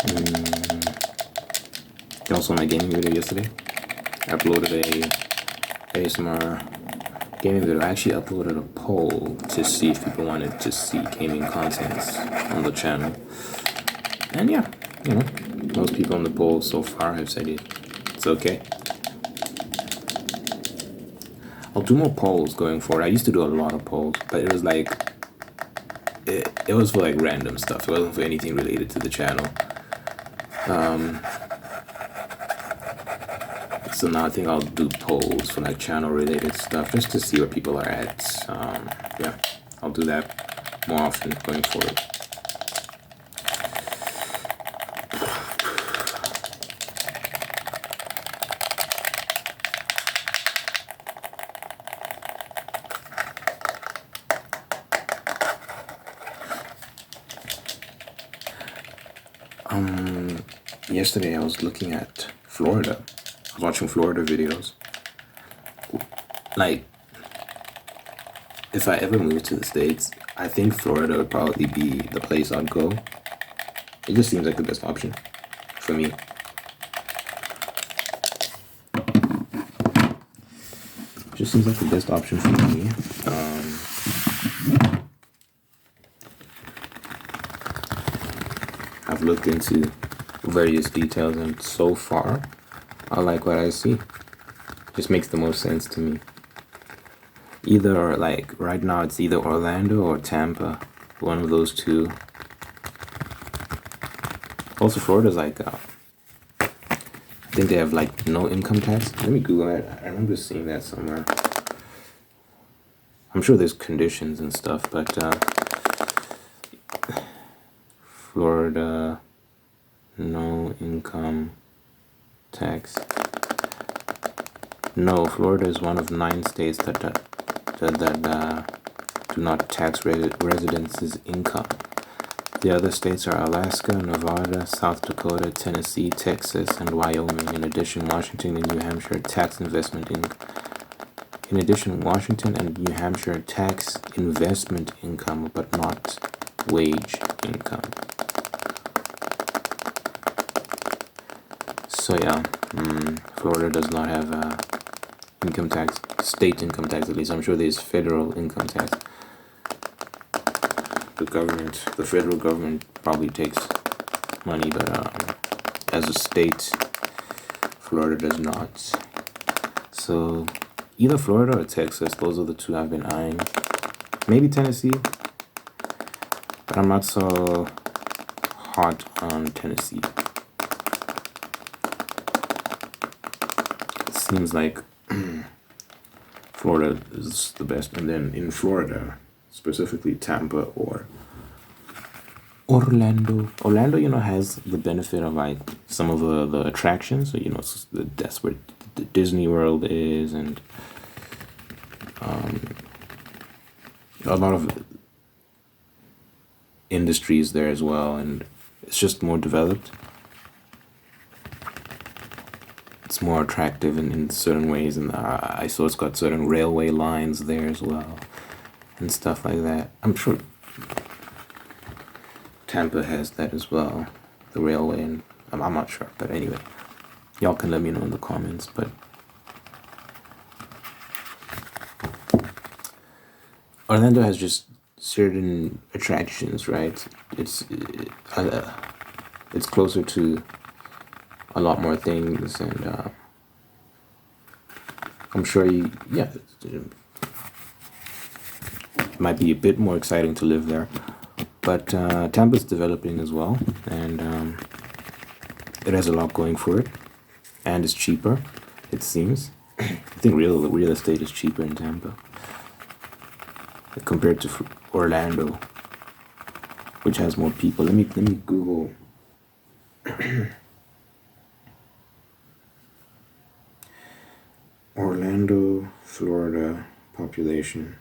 You also saw my gaming video yesterday. I uploaded a ASMR gaming video. I actually uploaded a poll to see if people wanted to see gaming contents on the channel. And yeah, you know, most people on the poll so far have said it's okay. I'll do more polls going forward. I used to do a lot of polls, but it was like, it was for like random stuff. It wasn't for anything related to the channel. So now I think I'll do polls for like channel related stuff just to see where people are at. Yeah, I'll do that more often going forward. Yesterday I was looking at Florida. I was watching Florida videos. Like, if I ever move to the States, I think Florida would probably be the place I'd go. It just seems like the best option for me. It just seems like the best option for me. I've looked into various details, and so far I like what I see. Just makes the most sense to me. Either, like right now it's either Orlando or Tampa, one of those two. Also Florida's like I think they have like no income tax. Let me Google it. I remember seeing that somewhere. I'm sure there's conditions and stuff, but Florida, no income tax. No, Florida is one of 9 states that do not tax residents' income. The other states are Alaska, Nevada, South Dakota, Tennessee, Texas, and Wyoming. In addition, Washington and New Hampshire tax investment income. In addition, Washington and New Hampshire tax investment income, but not wage income. So yeah, Florida does not have income tax, state income tax at least. I'm sure there's federal income tax. The federal government probably takes money, but as a state, Florida does not. So either Florida or Texas, those are the two I've been eyeing. Maybe Tennessee, but I'm not so hot on Tennessee. It seems like Florida is the best, and then in Florida, specifically Tampa or Orlando. Orlando, you know, has the benefit of like some of the attractions. So, you know, that's where the Disney World is, and a lot of industries there as well, and it's just more developed. It's more attractive in certain ways, and I saw it's got certain railway lines there as well, and stuff like that. I'm sure Tampa has that as well, the railway, and I'm not sure, but anyway, y'all can let me know in the comments. But Orlando has just certain attractions, right? It's closer to a lot more things, and I'm sure it might be a bit more exciting to live there. But Tampa's developing as well, and it has a lot going for it, and it's cheaper, it seems. I think real estate is cheaper in Tampa compared to Orlando, which has more people. Let me Google. Orlando, Florida population.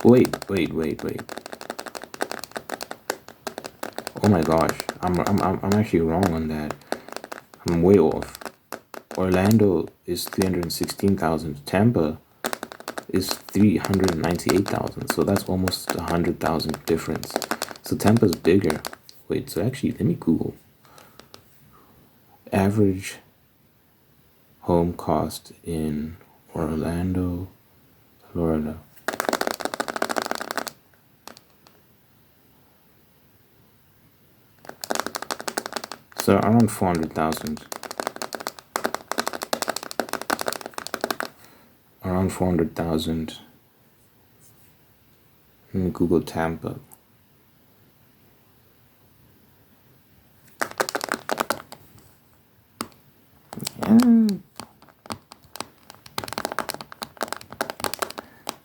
Wait. Oh my gosh, I'm actually wrong on that. I'm way off. Orlando is 316,000. Tampa is 398,000. So that's almost 100,000 difference. So Tampa's bigger. Wait, so actually, let me Google. Average home cost in Orlando, Florida. So around 400,000. Around 400,000. Let me Google Tampa.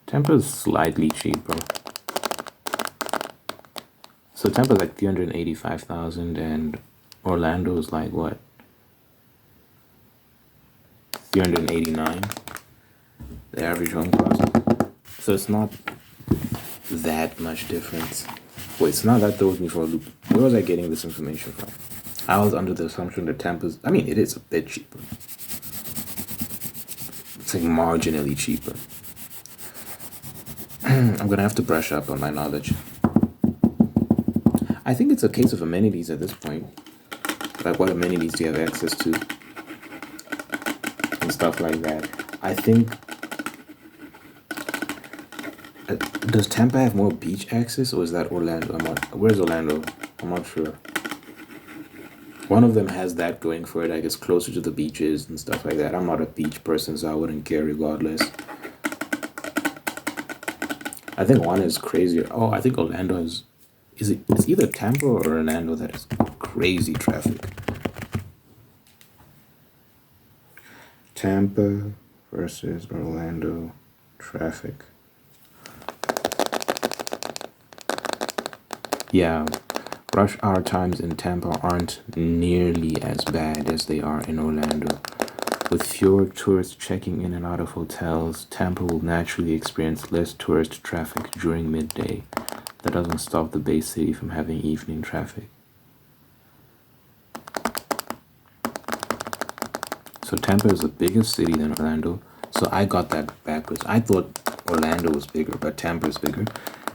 Tampa is slightly cheaper. So Tampa's like 385,000 and Orlando is like what? 389. The average home cost. So it's not that much difference. Wait, it's not that throws me for a loop. Where was I getting this information from? I was under the assumption that Tampa's, I mean, it is a bit cheaper. It's like marginally cheaper. I'm gonna have to brush up on my knowledge. I think it's a case of amenities at this point. Like, what amenities do you have access to? And stuff like that. I think... does Tampa have more beach access, or is that Orlando? Where's Orlando? I'm not sure. One of them has that going for it, I guess, closer to the beaches and stuff like that. I'm not a beach person, so I wouldn't care regardless. I think one is crazier. Oh, I think Orlando is... It's either Tampa or Orlando that has crazy traffic. Tampa versus Orlando traffic. Yeah, rush hour times in Tampa aren't nearly as bad as they are in Orlando. With fewer tourists checking in and out of hotels, Tampa will naturally experience less tourist traffic during midday. That doesn't stop the Bay City from having evening traffic. So Tampa is a bigger city than Orlando. So I got that backwards. I thought Orlando was bigger, but Tampa is bigger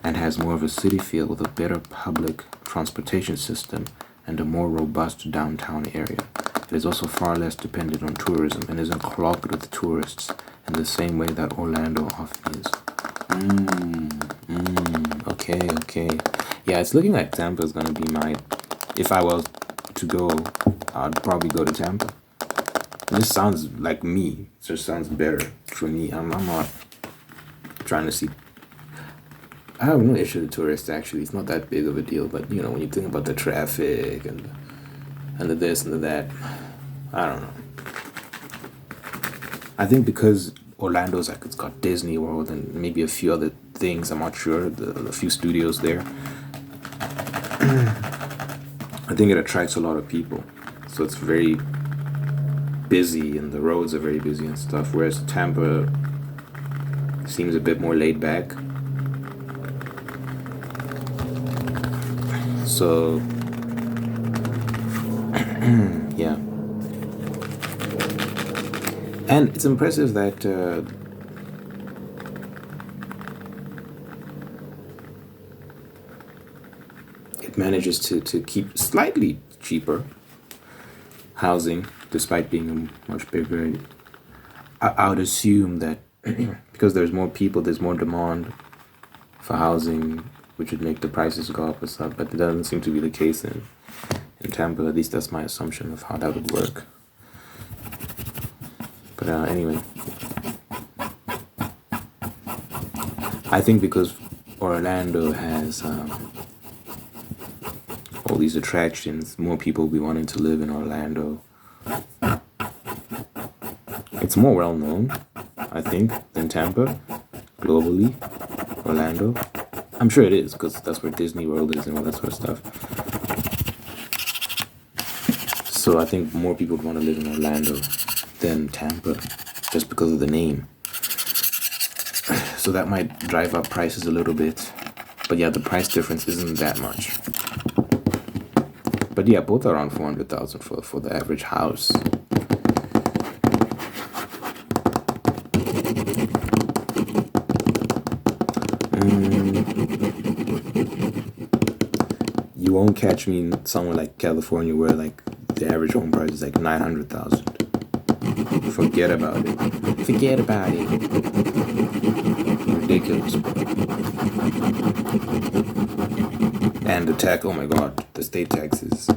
and has more of a city feel with a better public transportation system and a more robust downtown area. It is also far less dependent on tourism and isn't clogged with tourists in the same way that Orlando often is. Okay. Yeah, it's looking like Tampa is gonna be my... If I was to go, I'd probably go to Tampa. It just sounds like me. It just sounds better for me. I'm not trying to see... I have no issue with tourists, actually. It's not that big of a deal, but, you know, when you think about the traffic and the this and the that, I don't know. I think because Orlando's like, it's got Disney World and maybe a few other things, I'm not sure, the few studios there. I think it attracts a lot of people. So it's very busy and the roads are very busy and stuff, whereas Tampa seems a bit more laid back. So yeah, and it's impressive that it manages to keep slightly cheaper housing despite being much bigger. I would assume that because there's more people, there's more demand for housing, which would make the prices go up and stuff, but it doesn't seem to be the case in Tampa. At least that's my assumption of how that would work. But anyway, I think because Orlando has all these attractions, more people will be wanting to live in Orlando. It's more well known, I think, than Tampa globally. Orlando, I'm sure it is, because that's where Disney World is and all that sort of stuff. So I think more people would want to live in Orlando than Tampa, just because of the name. So that might drive up prices a little bit. But yeah, the price difference isn't that much. But yeah, both are around 400,000 for the average house. won't catch me in somewhere like California where like the average home price is like 900,000. Forget about it. Forget about it. Ridiculous. And the tax, oh my god, the state taxes.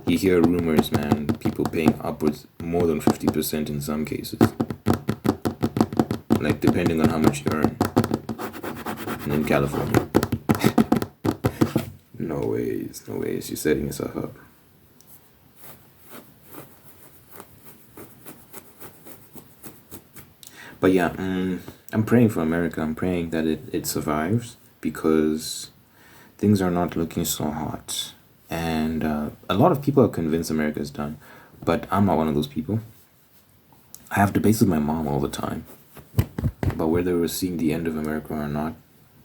You hear rumors, man, people paying upwards more than 50% in some cases. Like, depending on how much you earn. And in California. No ways, no ways. You're setting yourself up. But yeah, I'm praying for America. I'm praying that it survives because things are not looking so hot. And a lot of people are convinced America is done. But I'm not one of those people. I have debates with my mom all the time about whether we're seeing the end of America or not.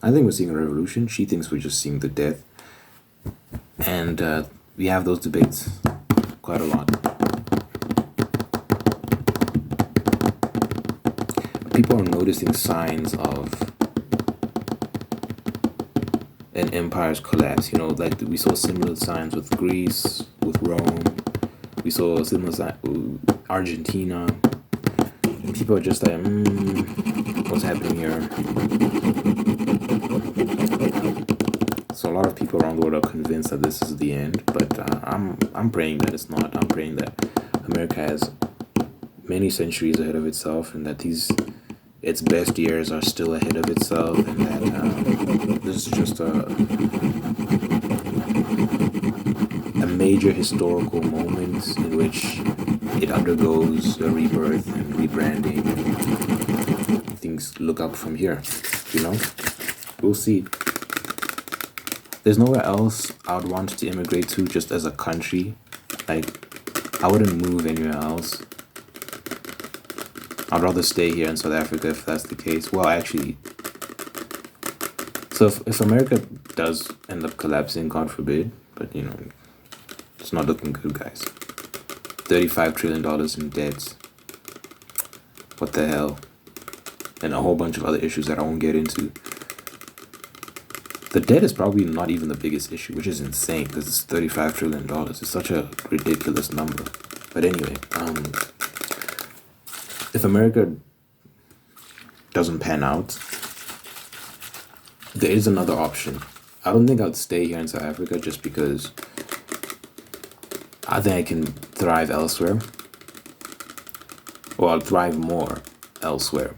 I think we're seeing a revolution. She thinks we're just seeing the death. And we have those debates quite a lot. People are noticing signs of an empire's collapse. You know, like we saw similar signs with Greece, with Rome. We saw similar signs with Argentina. People are just like, what's happening here? So a lot of people around the world are convinced that this is the end, but I'm praying that it's not. I'm praying that America has many centuries ahead of itself, and that its best years are still ahead of itself, and that this is just a major historical moment in which it undergoes a rebirth and rebranding, and things look up from here, you know? We'll see. There's nowhere else I would want to immigrate to just as a country. Like, I wouldn't move anywhere else. I'd rather stay here in South Africa if that's the case. Well, actually, so if America does end up collapsing, God forbid, but you know, it's not looking good, guys. $35 trillion in debts. What the hell? And a whole bunch of other issues that I won't get into. The debt is probably not even the biggest issue, which is insane because it's $35 trillion. It's such a ridiculous number. But anyway, if America doesn't pan out, there is another option. I don't think I'd stay here in South Africa just because I think I can thrive elsewhere. Or I'll thrive more elsewhere.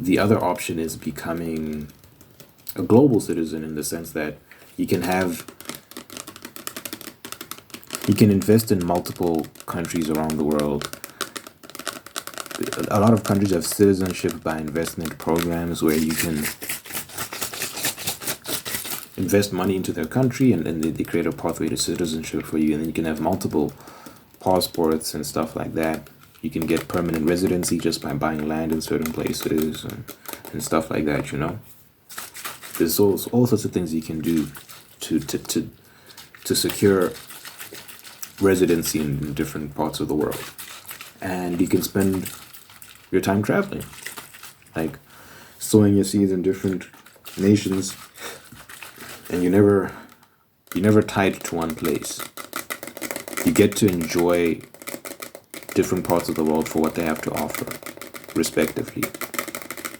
The other option is becoming a global citizen in the sense that you can invest in multiple countries around the world. A lot of countries have citizenship by investment programs where you can invest money into their country and then they create a pathway to citizenship for you, and then you can have multiple passports and stuff like that. You can get permanent residency just by buying land in certain places and stuff like that, you know. There's all sorts of things you can do to secure residency in different parts of the world. And you can spend your time traveling, like sowing your seeds in different nations, and you're never tied to one place. You get to enjoy different parts of the world for what they have to offer, respectively.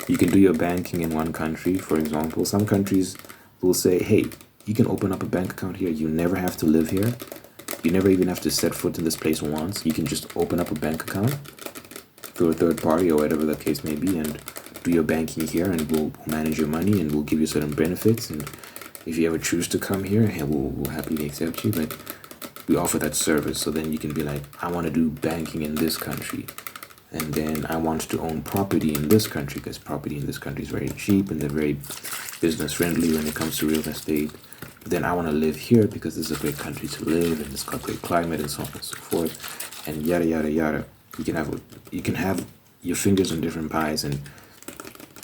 You can do your banking in one country, for example. Some countries will say, hey, you can open up a bank account here. You never have to live here. You never even have to set foot in this place once. You can just open up a bank account through a third party or whatever the case may be and do your banking here, and we'll manage your money and we'll give you certain benefits. And if you ever choose to come here, hey, we'll happily accept you. But we offer that service, so then you can be like, I want to do banking in this country, and then I want to own property in this country because property in this country is very cheap and they're very business friendly when it comes to real estate. But then I want to live here because this is a great country to live and it's got great climate and so on and so forth, and yada yada yada. You can have your fingers in different pies, and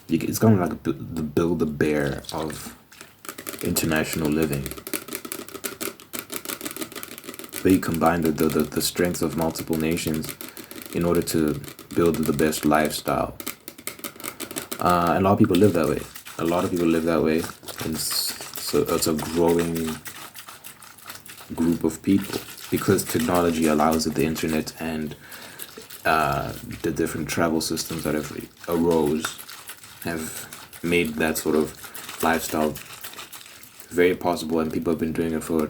it's kind of like the Build-A-Bear of international living. Where you combine the strengths of multiple nations in order to build the best lifestyle. And a lot of people live that way. And so it's a growing group of people because technology allows it. The internet and the different travel systems that have arose have made that sort of lifestyle very possible, and people have been doing it for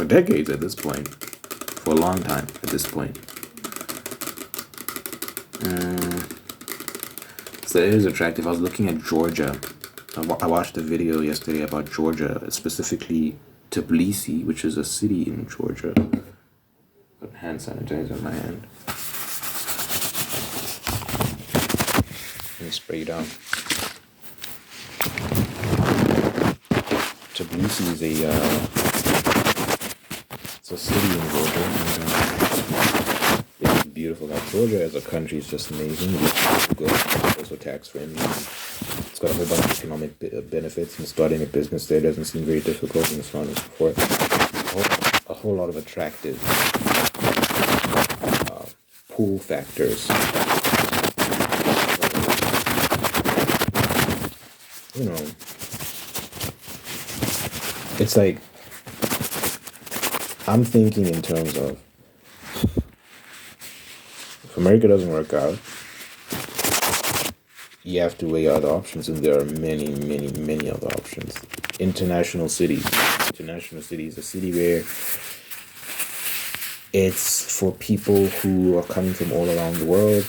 decades at this point, for a long time at this point. So it is attractive. I was looking at Georgia. I watched a video yesterday about Georgia, specifically Tbilisi, which is a city in Georgia. Got hand sanitizer in my hand. Let me spray it down. Tbilisi is it's a city in Georgia, and it's beautiful. Like Georgia as a country is just amazing. It's good. It's also tax friendly. It's got a whole bunch of economic benefits, and starting a business there doesn't seem very difficult, and so on and so forth. A whole lot of attractive pull factors. You know, it's like I'm thinking in terms of if America doesn't work out, you have to weigh other options, and there are many, many, many other options. International cities. International cities, a city where it's for people who are coming from all around the world,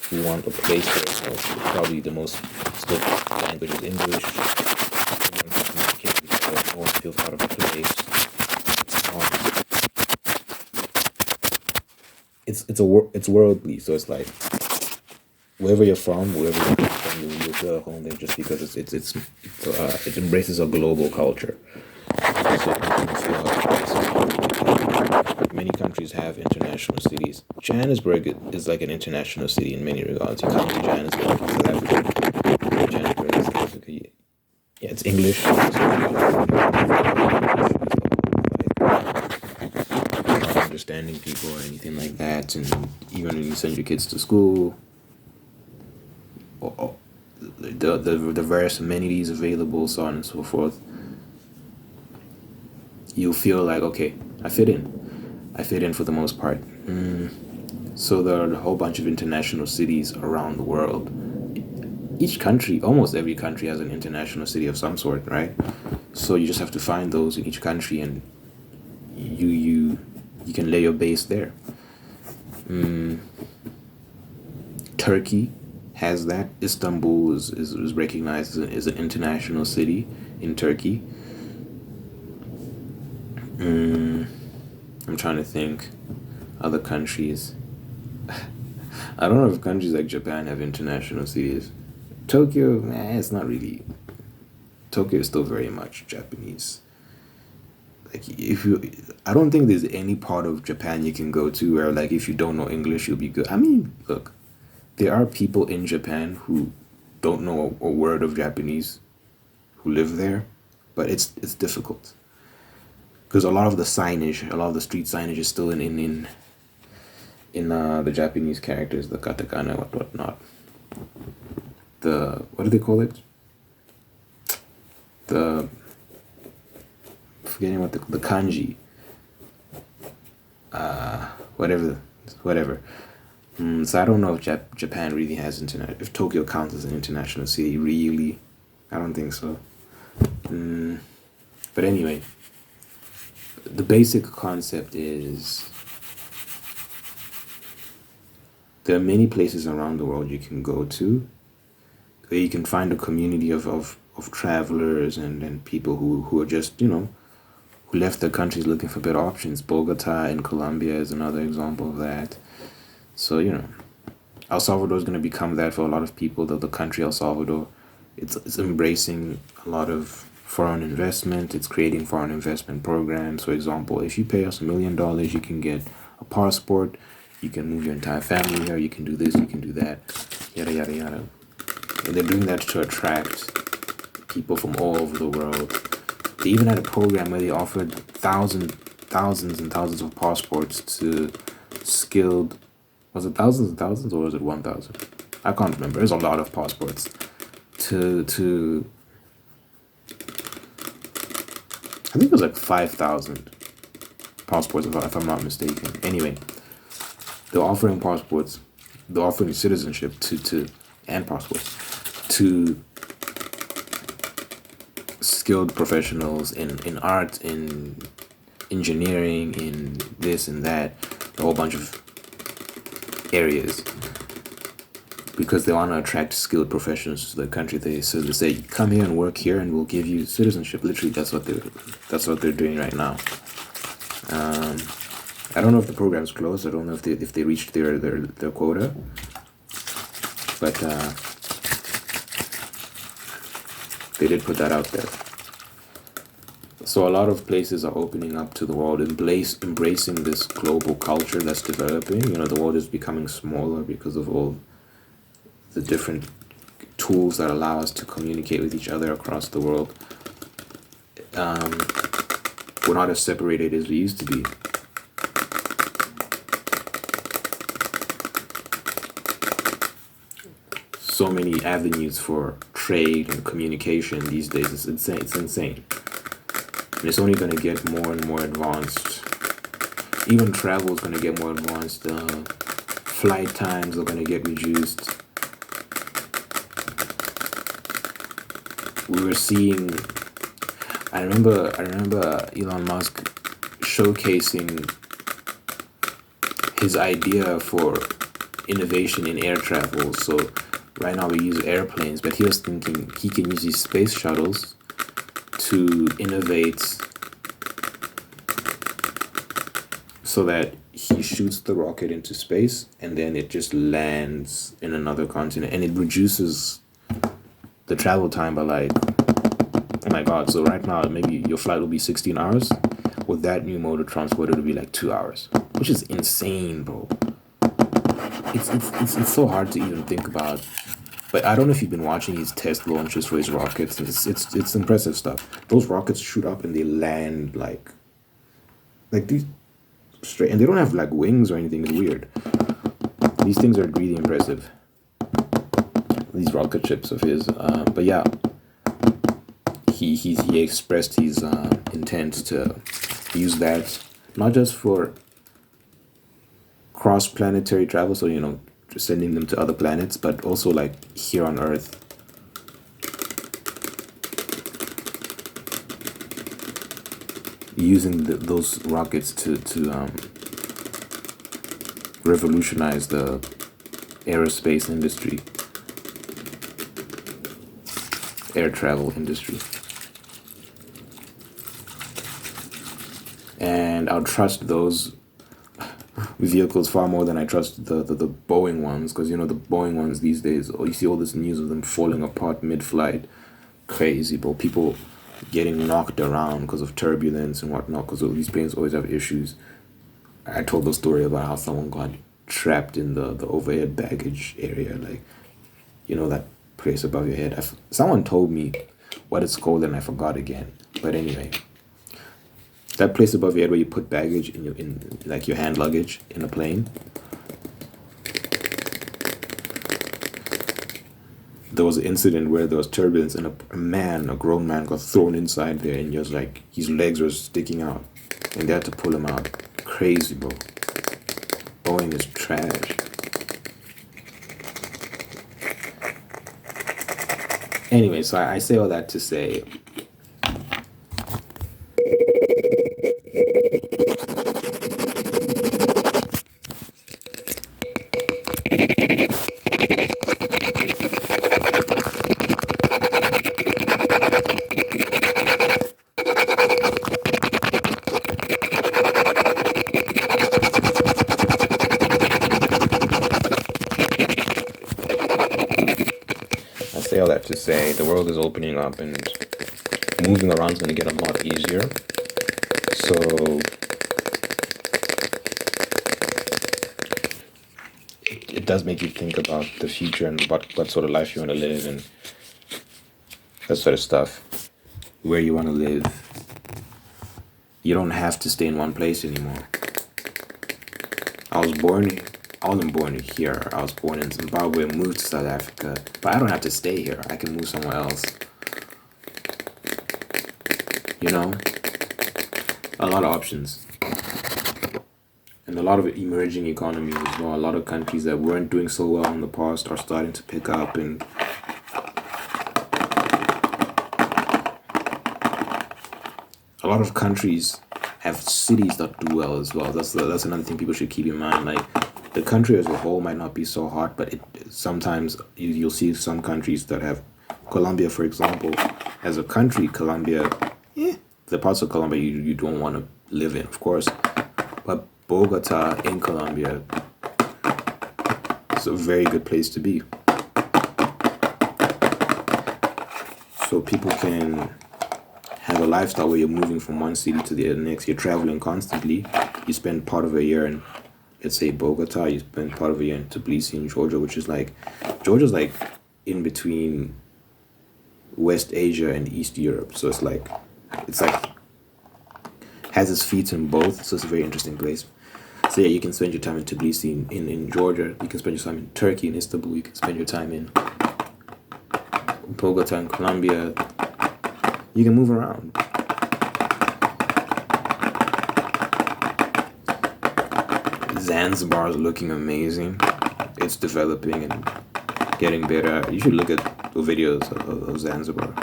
who want a place where probably the most spoken language is English. No one feels out of place. It's worldly, so it's like wherever you're from, wherever you're from, you feel at home there just because it embraces a global culture. So many countries have international cities. Johannesburg is like an international city in many regards. You come to Johannesburg, South Africa. Johannesburg is basically, yeah, it's English. Understanding people or anything like that, and even when you send your kids to school, or the various amenities available, so on and so forth, you feel like, okay, I fit in for the most part. So there are a whole bunch of international cities around the world. Each country, almost every country, has an international city of some sort, right? So you just have to find those in each country, and you can lay your base there. Turkey has that. Istanbul is recognized as an international city in Turkey. I'm trying to think other countries. I don't know if countries like Japan have international cities. Tokyo, it's not really. Tokyo is still very much Japanese. Like I don't think there's any part of Japan you can go to where, like, if you don't know English, you'll be good. I mean, look, there are people in Japan who don't know a word of Japanese, who live there, but it's difficult because a lot of the signage, a lot of the street signage is still in the Japanese characters, the katakana, whatnot. What do they call it? Forgetting what the kanji. Whatever. So I don't know if Japan really has internet. If Tokyo counts as an international city, really, I don't think so. But anyway, the basic concept is there are many places around the world you can go to where you can find a community of travelers and people who are just, who left their countries looking for better options. Bogota in Colombia is another example of that. So, El Salvador is going to become that for a lot of people. The country El Salvador, it's embracing a lot of foreign investment. It's creating foreign investment programs. For example, if you pay us $1 million, you can get a passport. You can move your entire family here. You can do this. You can do that. Yada, yada, yada. And they're doing that to attract people from all over the world. They even had a program where they offered thousands and thousands of passports to skilled. Was it thousands and thousands, or was it 1,000? I can't remember. There's a lot of passports to I think it was like 5,000 passports, if I'm not mistaken. Anyway, they're offering passports, they're offering citizenship and passports to skilled professionals in art, in engineering, in this and that, a whole bunch of areas, because they want to attract skilled professionals to the country. They say, come here and work here, and we'll give you citizenship. Literally, that's what they're doing right now. I don't know if the program's closed. I don't know if they reached their quota, but they did put that out there. So a lot of places are opening up to the world, embracing this global culture that's developing. The world is becoming smaller because of all the different tools that allow us to communicate with each other across the world. We're not as separated as we used to be. So many avenues for trade and communication these days. It's insane. It's insane. And it's only going to get more and more advanced. Even travel is going to get more advanced. Flight times are going to get reduced. We were seeing. I remember Elon Musk showcasing his idea for innovation in air travel. So right now we use airplanes, but he was thinking he can use these space shuttles to innovate so that he shoots the rocket into space and then it just lands in another continent, and it reduces the travel time by like, oh my god, so right now maybe your flight will be 16 hours. With that new mode of transport, it'll be like 2 hours, which is insane, bro. It's so hard to even think about. But I don't know if you've been watching his test launches for his rockets. It's impressive stuff. Those rockets shoot up and they land like these straight, and they don't have like wings or anything. It's weird. These things are really impressive. These rocket ships of his. But yeah, he expressed his intent to use that not just for cross-planetary travel, so just sending them to other planets, but also like here on Earth. Using those rockets to revolutionize the aerospace industry, air travel industry. And I'll trust those vehicles far more than I trust the Boeing ones, because the Boeing ones these days, you see all this news of them falling apart mid-flight. Crazy, bro. People getting knocked around because of turbulence and whatnot, because these planes always have issues. I told the story about how someone got trapped in the overhead baggage area, like that place above your head. Someone told me what it's called and I forgot again, but anyway, that place above your head where you put baggage in like your hand luggage in a plane. There was an incident where there was turbulence and a grown man got thrown inside there, and just like his legs were sticking out and they had to pull him out. Crazy, bro. Boeing is trash. Anyway, so I say all that to say, the world is opening up and moving around is going to get a lot easier. So it does make you think about the future and what sort of life you want to live and that sort of stuff. Where you want to live. You don't have to stay in one place anymore. I wasn't born here. I was born in Zimbabwe, moved to South Africa, but I don't have to stay here. I can move somewhere else. A lot of options. And a lot of emerging economies as well. A lot of countries that weren't doing so well in the past are starting to pick up, and a lot of countries have cities that do well as well. That's another thing people should keep in mind. Like, the country as a whole might not be so hot, but sometimes you'll see some countries that have, Colombia, for example, as a country, Colombia, the parts of Colombia you don't want to live in, of course, but Bogota in Colombia is a very good place to be. So people can have a lifestyle where you're moving from one city to the next. You're traveling constantly. You spend part of a year in, let's say, Bogota. You spend part of a year in Tbilisi in Georgia, which is like, Georgia's like in between West Asia and East Europe. So it's like has its feet in both. So it's a very interesting place. So yeah, you can spend your time in Tbilisi in Georgia. You can spend your time in Turkey, in Istanbul. You can spend your time in Bogota in Colombia. You can move around. Zanzibar is looking amazing. It's developing and getting better. You should look at the videos of Zanzibar.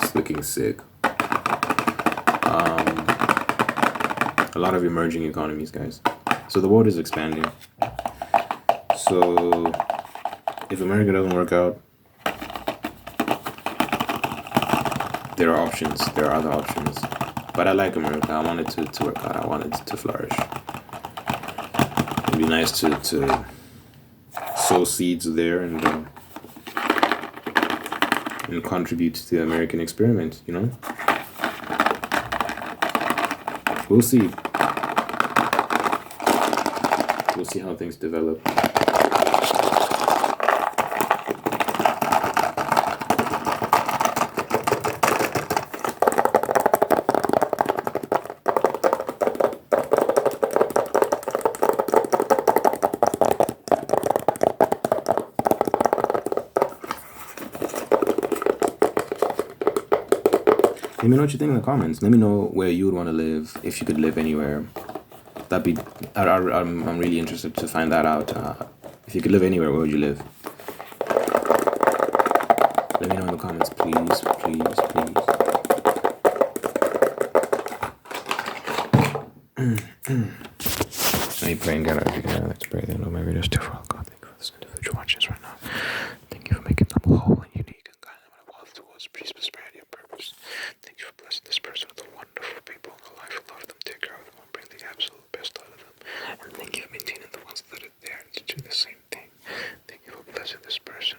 It's looking sick. A lot of emerging economies, guys. So the world is expanding. So if America doesn't work out, there are options. There are other options. But I like America. I want it to work out. I want it to flourish. It'd be nice to sow seeds there and contribute to the American experiment, you know? We'll see. We'll see how things develop. Let me know what you think in the comments. Let me know where you would want to live, if you could live anywhere. That'd be. I'm really interested to find that out. If you could live anywhere, where would you live? Let me know in the comments, please, please, please. Are you praying God? Let's pray. Then, Lord, my readers, dear Father God, thank you for this individual watching us right now. Thank you for making them whole and unique and kind and wealth towards peace, prosperity, and purpose. Thank you for blessing this person with a wonderful people in their life. Love them, take care of them, and bring the absolute best out of them. And thank you for maintaining the ones that are there to do the same thing. Thank you for blessing this person